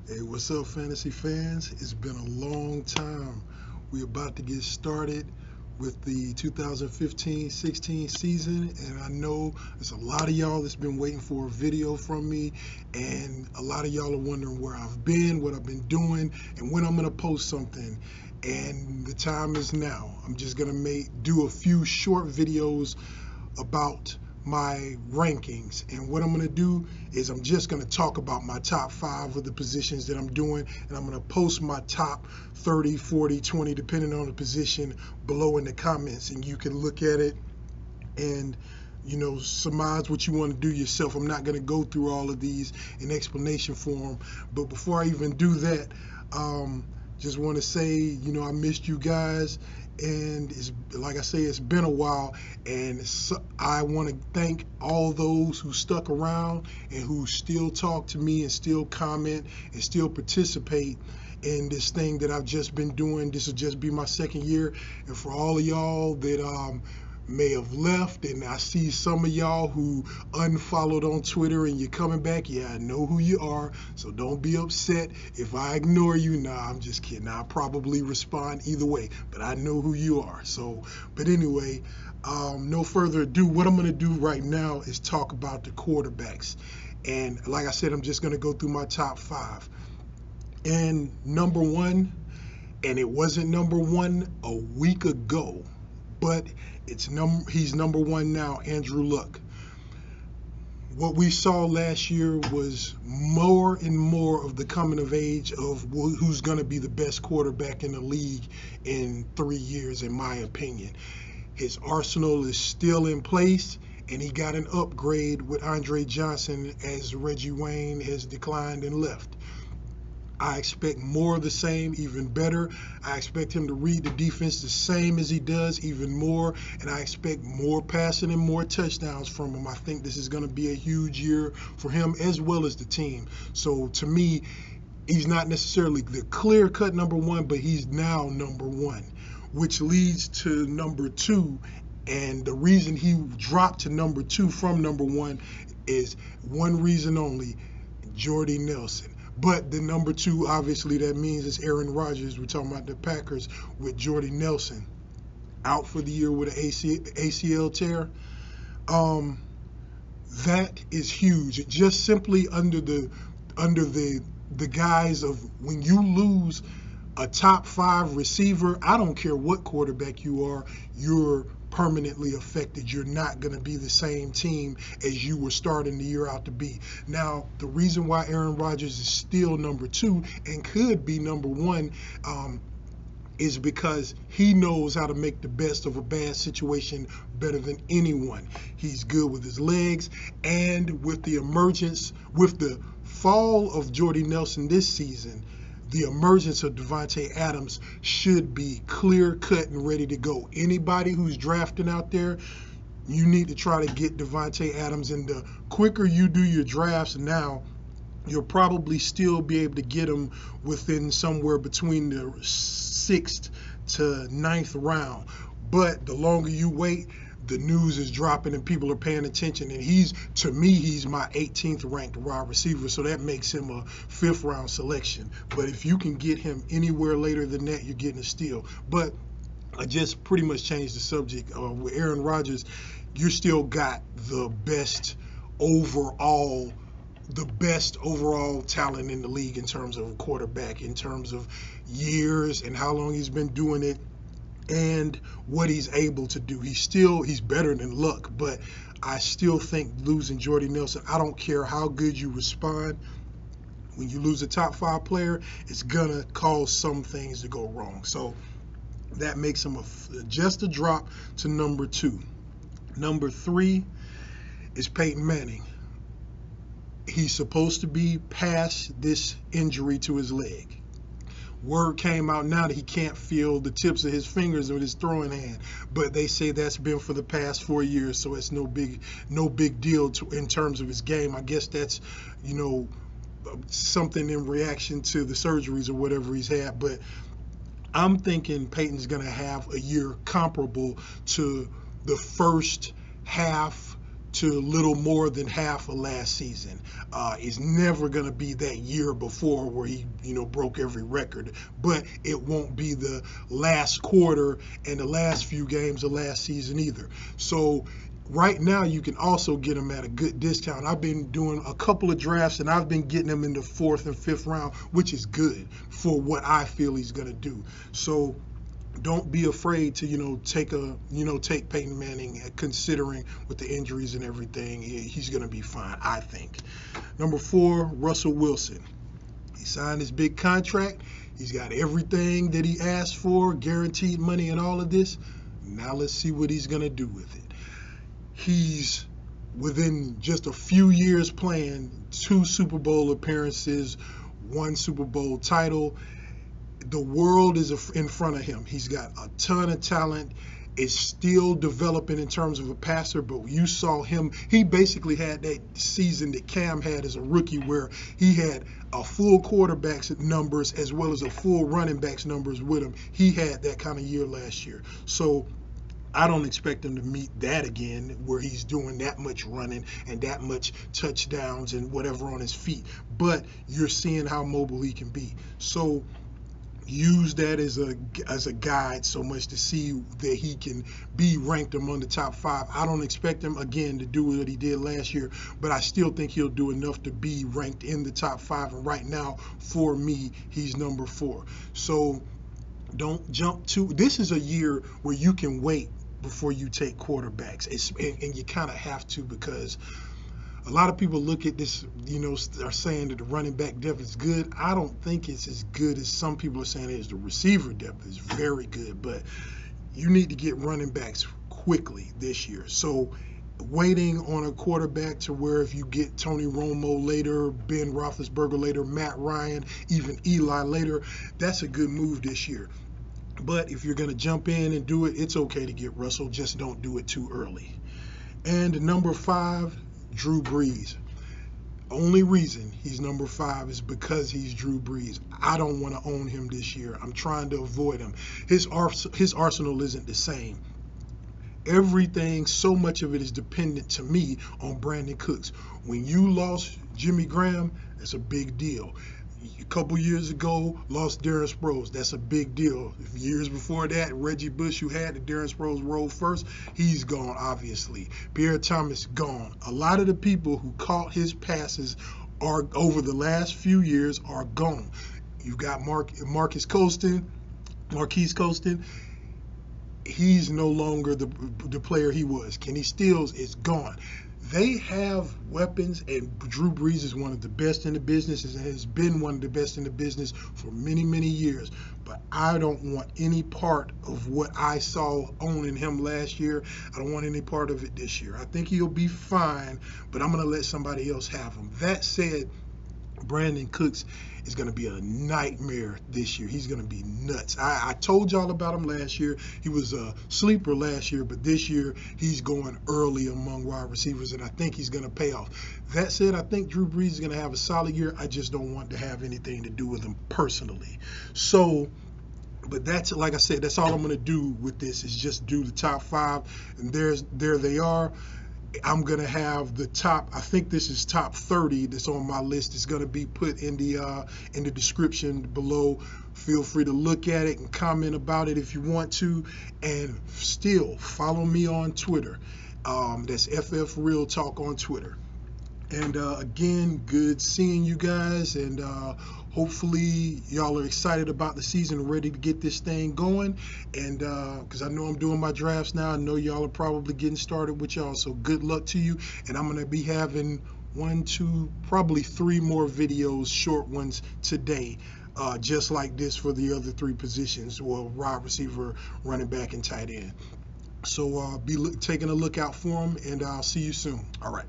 Hey, what's up, fantasy fans? It's been a long time. We're about to get started with the 2015-16 season, and I know there's a lot of y'all that's been waiting for a video from me, and a lot of y'all are wondering where I've been, what I've been doing, and when I'm gonna post something. And the time is now. I'm just gonna do a few short videos about my rankings, and what I'm going to do is I'm just going to talk about my top 5 of the positions that I'm doing, and I'm going to post my top 30, 40, 20 depending on the position below in the comments, and you can look at it and surmise what you want to do yourself. I'm not going to go through all of these in explanation form, but before I even do that, just want to say, I missed you guys, and it's like I say, it's been a while, and I want to thank all those who stuck around and who still talk to me and still comment and still participate in this thing that I've just been doing. This will just be my second year, and for all of y'all that may have left, and I see some of y'all who unfollowed on Twitter and you're coming back, yeah, I know who you are, so don't be upset if I ignore you. Nah, I'm just kidding. I'll probably respond either way, but I know who you are. So, but anyway, no further ado, what I'm going to do right now is talk about the quarterbacks, and like I said, I'm just going to go through my top 5. And number 1, and it wasn't number 1 a week ago, but he's number 1 now, Andrew Luck. What we saw last year was more and more of the coming of age of who's going to be the best quarterback in the league in 3 years, in my opinion. His arsenal is still in place, and he got an upgrade with Andre Johnson as Reggie Wayne has declined and left. I expect more of the same, even better. I expect him to read the defense the same as he does, even more. And I expect more passing and more touchdowns from him. I think this is going to be a huge year for him as well as the team. So to me, he's not necessarily the clear-cut number 1, but he's now number 1, which leads to number 2. And the reason he dropped to number 2 from number 1 is one reason only: Jordy Nelson. But the number 2, obviously, that means it's Aaron Rodgers. We're talking about the Packers with Jordy Nelson out for the year with an ACL tear. That is huge. Just simply under the guise of, when you lose a top 5 receiver, I don't care what quarterback you are, you're permanently affected. You're not going to be the same team as you were starting the year out to be. Now, the reason why Aaron Rodgers is still number 2 and could be number 1 is because he knows how to make the best of a bad situation better than anyone. He's good with his legs, and with the fall of Jordy Nelson this season, the emergence of Davante Adams should be clear-cut and ready to go. Anybody who's drafting out there, you need to try to get Davante Adams, and the quicker you do your drafts now, you'll probably still be able to get him within somewhere between the 6th to 9th round. But the longer you wait, the news is dropping and people are paying attention, and to me, he's my 18th ranked wide receiver, so that makes him a 5th round selection. But if you can get him anywhere later than that, you're getting a steal. But I just pretty much changed the subject. With Aaron Rodgers, you still got the best overall talent in the league in terms of a quarterback, in terms of years and how long he's been doing it and what he's able to do. He's better than Luck, but I still think losing Jordy Nelson, I don't care how good you respond, when you lose a top 5 player, it's gonna cause some things to go wrong. So that makes him just a drop to number 2. Number 3 is Peyton Manning. He's supposed to be past this injury to his leg. Word came out now that he can't feel the tips of his fingers with his throwing hand, but they say that's been for the past 4 years, so it's no big deal in terms of his game. I guess that's something in reaction to the surgeries or whatever he's had, but I'm thinking Peyton's going to have a year comparable to the first half to little more than half of last season. It's never going to be that year before where he, broke every record, but it won't be the last quarter and the last few games of last season either. So right now you can also get him at a good discount. I've been doing a couple of drafts and I've been getting him in the 4th and 5th round, which is good for what I feel he's going to do. So don't be afraid to take Peyton Manning, considering with the injuries and everything. He's going to be fine, I think. Number 4, Russell Wilson. He signed his big contract. He's got everything that he asked for, guaranteed money and all of this. Now let's see what he's going to do with it. He's within just a few years playing 2 Super Bowl appearances, 1 Super Bowl title. The world is in front of him. He's got a ton of talent. Is still developing in terms of a passer, but you saw him, he basically had that season that Cam had as a rookie where he had a full quarterback's numbers as well as a full running back's numbers with him. He had that kind of year last year. So I don't expect him to meet that again where he's doing that much running and that much touchdowns and whatever on his feet, but you're seeing how mobile he can be. So use that as a guide so much to see that he can be ranked among the top 5. I don't expect him again to do what he did last year, but I still think he'll do enough to be ranked in the top 5. And right now, for me, he's number 4. So don't jump to. This is a year where you can wait before you take quarterbacks, and you kind of have to, because a lot of people look at this, are saying that the running back depth is good. I don't think it's as good as some people are saying it is. The receiver depth is very good, but you need to get running backs quickly this year. So waiting on a quarterback to where if you get Tony Romo later, Ben Roethlisberger later, Matt Ryan, even Eli later, that's a good move this year. But if you're going to jump in and do it, it's okay to get Russell. Just don't do it too early. And number 5, Drew Brees. Only reason he's number 5 is because he's Drew Brees. I don't want to own him this year. I'm trying to avoid him. His arsenal isn't the same. Everything, so much of it is dependent to me on Brandon Cooks. When you lost Jimmy Graham, that's a big deal. A couple years ago, lost Darren Sproles. That's a big deal. Years before that, Reggie Bush, who had the Darren Sproles role first, he's gone, obviously. Pierre Thomas, gone. A lot of the people who caught his passes are over the last few years are gone. You've got Marquise Colston. He's no longer the player he was. Kenny Stills is gone. They have weapons, and Drew Brees is one of the best in the business and has been one of the best in the business for many, many years. But I don't want any part of what I saw owning him last year. I don't want any part of it this year. I think he'll be fine, but I'm going to let somebody else have him. That said, Brandon Cooks is going to be a nightmare this year. He's going to be nuts. I told y'all about him last year. He was a sleeper last year, but this year he's going early among wide receivers, and I think he's going to pay off. That said, I think Drew Brees is going to have a solid year. I just don't want to have anything to do with him personally. So, but that's, like I said, that's all I'm going to do with this is just do the top 5, and there they are. I'm going to have the top, I think this is top 30 that's on my list. It's going to be put in the description below. Feel free to look at it and comment about it if you want to. And still follow me on Twitter. That's FF Real Talk on Twitter. And again, good seeing you guys, and hopefully y'all are excited about the season, ready to get this thing going. And because I know I'm doing my drafts now, I know y'all are probably getting started with y'all, so good luck to you. And I'm going to be having 1, 2, probably 3 more videos, short ones today, just like this for the other 3 positions, well, wide receiver, running back, and tight end. So be taking a look out for them, and I'll see you soon. All right.